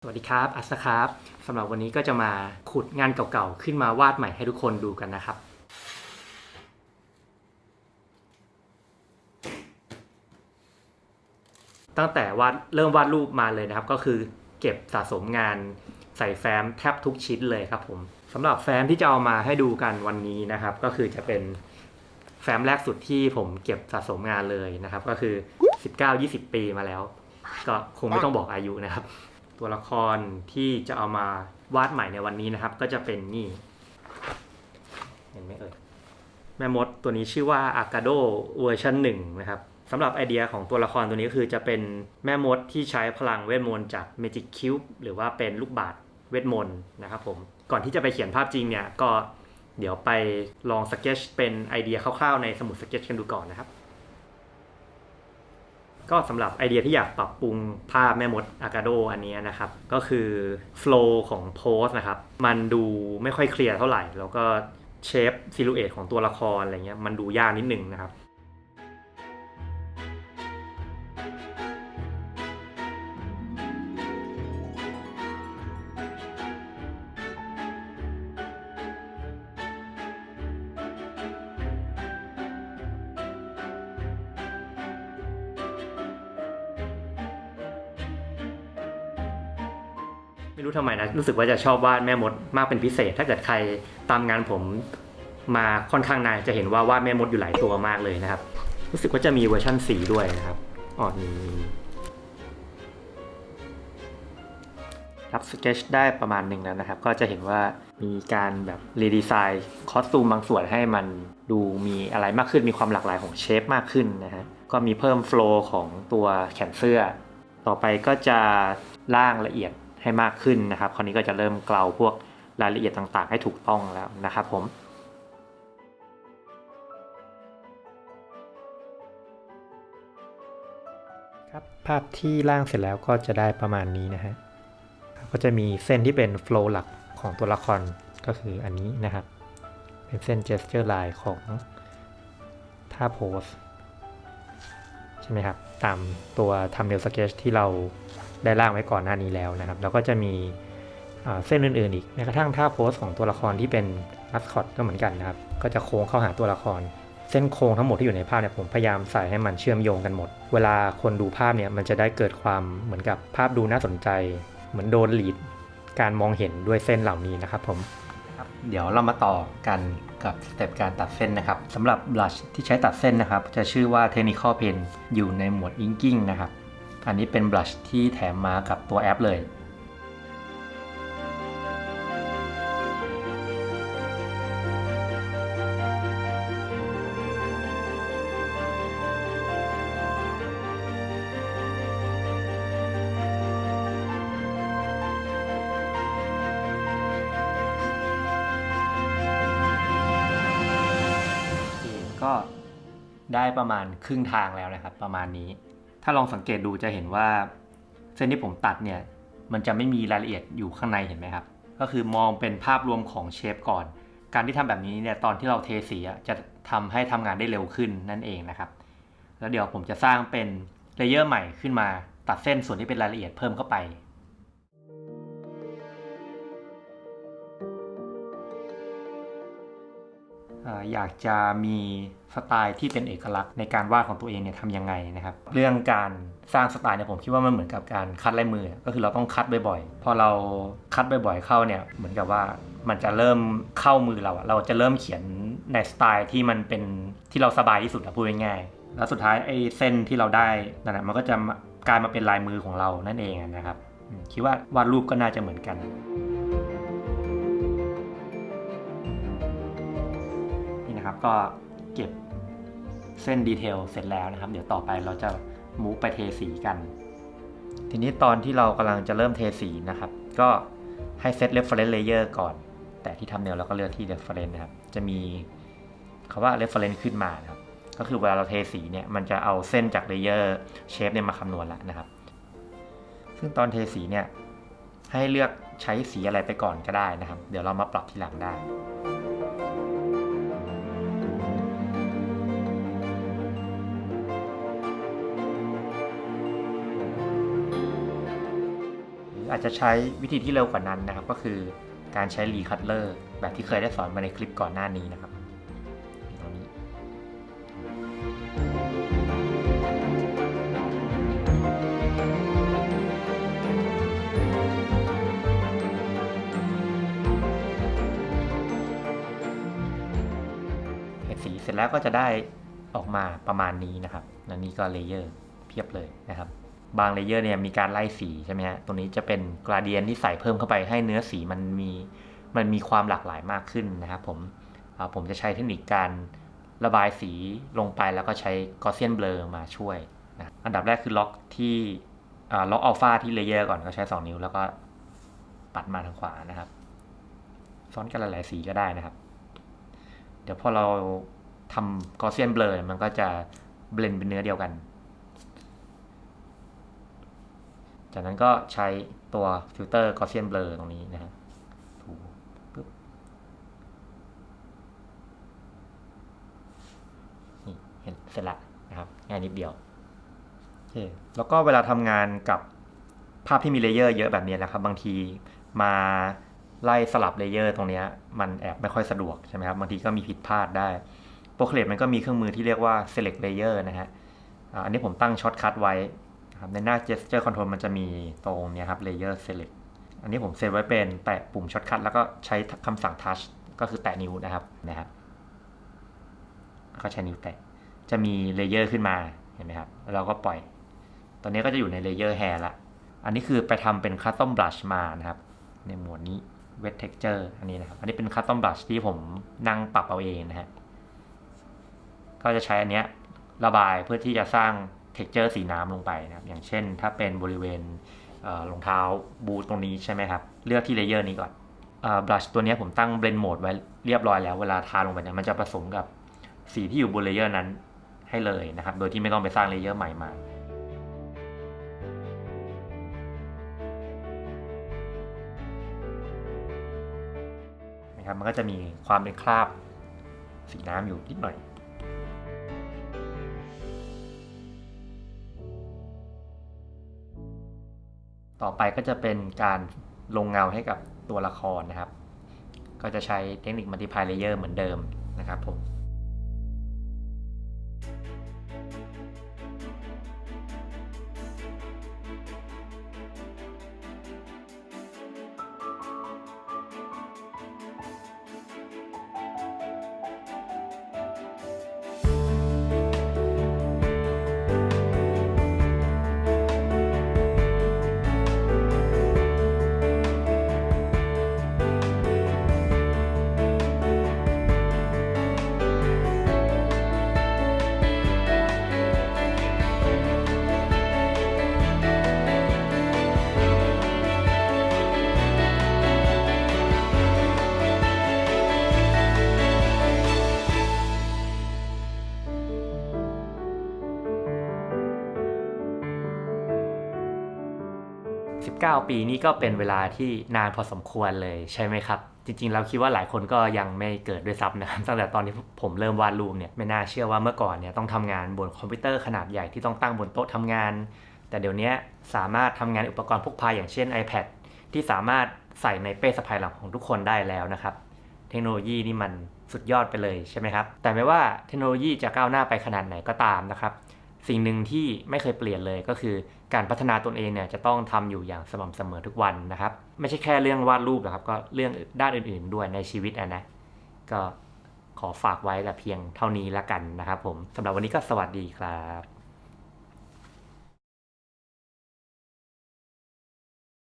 วัสดีครับอัสครับสำหรับวันนี้ก็จะมาขุดงานเก่าๆขึ้นมาวาดใหม่ให้ทุกคนดูกันนะครับตั้งแต่เริ่มวาดรูปมาเลยนะครับก็คือเก็บสะสมงานใส่แฟ้มแทบทุกชิ้นเลยครับผมสำหรับแฟ้มที่จะเอามาให้ดูกันวันนี้นะครับก็คือจะเป็นแฟ้มแรกสุดที่ผมเก็บสะสมงานเลยนะครับก็คือ 19-20 ปีมาแล้วก็คงไม่ต้องบอกอายุนะครับตัวละครที่จะเอามาวาดใหม่ในวันนี้นะครับก็จะเป็นนี่เห็นไหมเอ่ยแม่มดตัวนี้ชื่อว่าอากาโดเวอร์ชัน1นะครับสำหรับไอเดียของตัวละครตัวนี้ก็คือจะเป็นแม่มดที่ใช้พลังเวทมนต์จาก Magic Cube หรือว่าเป็นลูกบาศก์เวทมนต์นะครับผมก่อนที่จะไปเขียนภาพจริงเนี่ยก็เดี๋ยวไปลองสเก็ตเป็นไอเดียคร่าวๆในสมุดสเก็ตกันดูก่อนนะครับก็สำหรับไอเดียที่อยากปรับปรุงภาพแม่มดอากาโดอันนี้นะครับก็คือโฟลว์ของโพสนะครับมันดูไม่ค่อยเคลียร์เท่าไหร่แล้วก็เชฟซิลูเอทของตัวละครอะไรเงี้ยมันดูยากนิดนึงนะครับไม่รู้ทำไมนะรู้สึกว่าจะชอบวาดแม่มดมากเป็นพิเศษถ้าเกิดใครตามงานผมมาค่อนข้างนานจะเห็นว่าวาดแม่มดอยู่หลายตัวมากเลยนะครับรู้สึกว่าจะมีเวอร์ชัน4ด้วยนะครับมีรับสเก็ตได้ประมาณหนึ่งแล้วนะครับก็จะเห็นว่ามีการแบบรีดีไซน์คอสตูมบางส่วนให้มันดูมีอะไรมากขึ้นมีความหลากหลายของเชฟมากขึ้นนะฮะก็มีเพิ่มโฟลว์ของตัวแขนเสื้อต่อไปก็จะร่างละเอียดให้มากขึ้นนะครับคราวนี้ก็จะเริ่มเกลาพวกรายละเอียดต่างๆให้ถูกต้องแล้วนะครับผมครับภาพที่ร่างเสร็จแล้วก็จะได้ประมาณนี้นะฮะก็จะมีเส้นที่เป็นโฟลว์หลักของตัวละครก็คืออันนี้นะครับเป็นเส้น gesture line ของท่าโพสใช่ไหมครับตามตัวthumbnail sketch ที่เราได้ร่างไว้ก่อนหน้านี้แล้วนะครับแล้วก็จะมีเส้นอื่นๆอีกแม้กระทั่งท่าโพสของตัวละครที่เป็นมัสคอตก็เหมือนกันนะครับก็จะโค้งเข้าหาตัวละครเส้นโค้งทั้งหมดที่อยู่ในภาพเนี่ยผมพยายามใส่ให้มันเชื่อมโยงกันหมดเวลาคนดูภาพเนี่ยมันจะได้เกิดความเหมือนกับภาพดูน่าสนใจเหมือนโดนลีดการมองเห็นด้วยเส้นเหล่านี้นะครับผมเดี๋ยวเรามาต่อกันกับสเต็ปการตัดเส้นนะครับสำหรับบลัชที่ใช้ตัดเส้นนะครับจะชื่อว่า Technical Pen อยู่ในหมวด Inking นะครับอันนี้เป็นบลัชที่แถมมากับตัวแอปเลยก็ได้ประมาณครึ่งทางแล้วนะครับประมาณนี้ถ้าลองสังเกตดูจะเห็นว่าเส้นที่ผมตัดเนี่ยมันจะไม่มีรายละเอียดอยู่ข้างในเห็นไหมครับก็คือมองเป็นภาพรวมของเชฟก่อนการที่ทำแบบนี้เนี่ยตอนที่เราเทสีจะทำให้ทำงานได้เร็วขึ้นนั่นเองนะครับแล้วเดี๋ยวผมจะสร้างเป็นเลเยอร์ใหม่ขึ้นมาตัดเส้นส่วนที่เป็นรายละเอียดเพิ่มเข้าไปอยากจะมีสไตล์ที่เป็นเอกลักษณ์ในการวาดของตัวเองเนี่ยทำยังไงนะครับเรื่องการสร้างสไตล์เนี่ยผมคิดว่ามันเหมือนกับการคัดลายมือก็คือเราต้องคัดบ่อยๆพอเราคัดบ่อยๆเข้าเนี่ยเหมือนกับว่ามันจะเริ่มเข้ามือเราจะเริ่มเขียนในสไตล์ที่มันเป็นที่เราสบายที่สุดพูดง่ายๆแล้วสุดท้ายไอ้เส้นที่เราได้นั่นแหละมันก็จะกลายมาเป็นลายมือของเรานั่นเองนะครับคิดว่าวาดรูปก็น่าจะเหมือนกันก็เก็บเส้นดีเทลเสร็จแล้วนะครับเดี๋ยวต่อไปเราจะมูฟไปเทสีกันทีนี้ตอนที่เรากำลังจะเริ่มเทสีนะครับก็ให้เซต reference layer ก่อนแต่ที่ทำแนวเราก็เลือกที่ reference นะครับจะมีคำว่า reference ขึ้นมานะครับก็คือเวลาเราเทสีเนี่ยมันจะเอาเส้นจาก layer shape เนี่ยมาคำนวณแล้วนะครับซึ่งตอนเทสีเนี่ยให้เลือกใช้สีอะไรไปก่อนก็ได้นะครับเดี๋ยวเรามาปรับทีหลังได้อาจ จจะใช้วิธีที่เร็วกว่านั้นนะครับก็คือการใช้รีคัตเลอร์แบบที่เคยได้สอนมาในคลิปก่อนหน้านี้นะครับตรงนี้สีเสร็จแล้วก็จะได้ออกมาประมาณนี้นะครับและนี่ก็เลเยอร์เพียบเลยนะครับบางเลเยอร์เนี่ยมีการไล่สีใช่ไหมฮะตรงนี้จะเป็นกราเดียนที่ใส่เพิ่มเข้าไปให้เนื้อสีมันมีความหลากหลายมากขึ้นนะครับผมจะใช้เทคนิคการระบายสีลงไปแล้วก็ใช้กอสเซียนเบลอมาช่วยนะอันดับแรกคือล็อกอัลฟาที่เลเยอร์ก่อนก็ใช้2 นิ้วแล้วก็ปัดมาทางขวานะครับซ้อนกันหลายๆสีก็ได้นะครับเดี๋ยวพอเราทำกอสเซียนเบลอมันก็จะเบลนด์เป็นเนื้อเดียวกันจากนั้นก็ใช้ตัวฟิลเตอร์กอสเซียนเบลอตรงนี้นะฮะถูปึ๊บนี่เห็นเสร็จละนะครับง่ายนิดเดียวโอเคแล้วก็เวลาทำงานกับภาพที่มีเลเยอร์เยอะแบบนี้นะครับบางทีมาไล่สลับเลเยอร์ตรงนี้มันแอบไม่ค่อยสะดวกใช่ไหมครับบางทีก็มีผิดพลาดได้Procreate มันก็มีเครื่องมือที่เรียกว่า select layer นะฮะอันนี้ผมตั้งช็อตคัทไว้ในหน้า gesture control มันจะมีตรงนี้ครับ layer select อันนี้ผมเซฟไว้เป็นแตะปุ่มช็อตคัทแล้วก็ใช้คำสั่ง touch ก็คือแตะนิ้วนะครับก็ใช้นิ้วแตะจะมีเลเยอร์ขึ้นมาเห็นไหมครับแล้วเราก็ปล่อยตอนนี้ก็จะอยู่ในเลเยอร์ hair ละอันนี้คือไปทำเป็น custom brush มานะครับในหมวดนี้ wet texture อันนี้นะครับอันนี้เป็น custom brush ที่ผมนั่งปรับเอาเองนะฮะก็จะใช้อันนี้ระบายเพื่อที่จะสร้าง texture สีน้ำลงไปนะครับอย่างเช่นถ้าเป็นบริเวณรองเท้าบูทตรงนี้ใช่ไหมครับเลือกที่เลเยอร์นี้ก่อนบลัชตัวนี้ผมตั้ง blend mode ไว้เรียบร้อยแล้วเวลาทาลงไปเนี่ยมันจะผสมกับสีที่อยู่บนเลเยอร์นั้นให้เลยนะครับโดยที่ไม่ต้องไปสร้างเลเยอร์ใหม่มานะครับมันก็จะมีความเป็นคราบสีน้ำอยู่นิดหน่อยต่อไปก็จะเป็นการลงเงาให้กับตัวละครนะครับก็จะใช้เทคนิค Multiply Layer เหมือนเดิมนะครับผม19 ปีนี่ก็เป็นเวลาที่นานพอสมควรเลยใช่ไหมครับจริงๆเราคิดว่าหลายคนก็ยังไม่เกิดด้วยซ้ำนะครับตั้งแต่ตอนที่ผมเริ่มวาดรูปเนี่ยไม่น่าเชื่อว่าเมื่อก่อนเนี่ยต้องทำงานบนคอมพิวเตอร์ขนาดใหญ่ที่ต้องตั้งบนโต๊ะทำงานแต่เดี๋ยวนี้สามารถทำงานอุปกรณ์พกพาอย่างเช่น iPad ที่สามารถใส่ในเป้สะพายหลังของทุกคนได้แล้วนะครับเทคโนโลยีนี่มันสุดยอดไปเลยใช่ไหมครับแต่ไม่ว่าเทคโนโลยีจะก้าวหน้าไปขนาดไหนก็ตามนะครับสิ่งหนึ่งที่ไม่เคยเปลี่ยนเลยก็คือการพัฒนาตนเองเนี่ยจะต้องทำอยู่อย่างสม่ำเสมอทุกวันนะครับไม่ใช่แค่เรื่องวาดรูปนะครับก็เรื่องด้านอื่นๆด้วยในชีวิตนะก็ขอฝากไว้แต่เพียงเท่านี้ละกันนะครับผมสำหรับวันนี้ก็สวัสดีครับ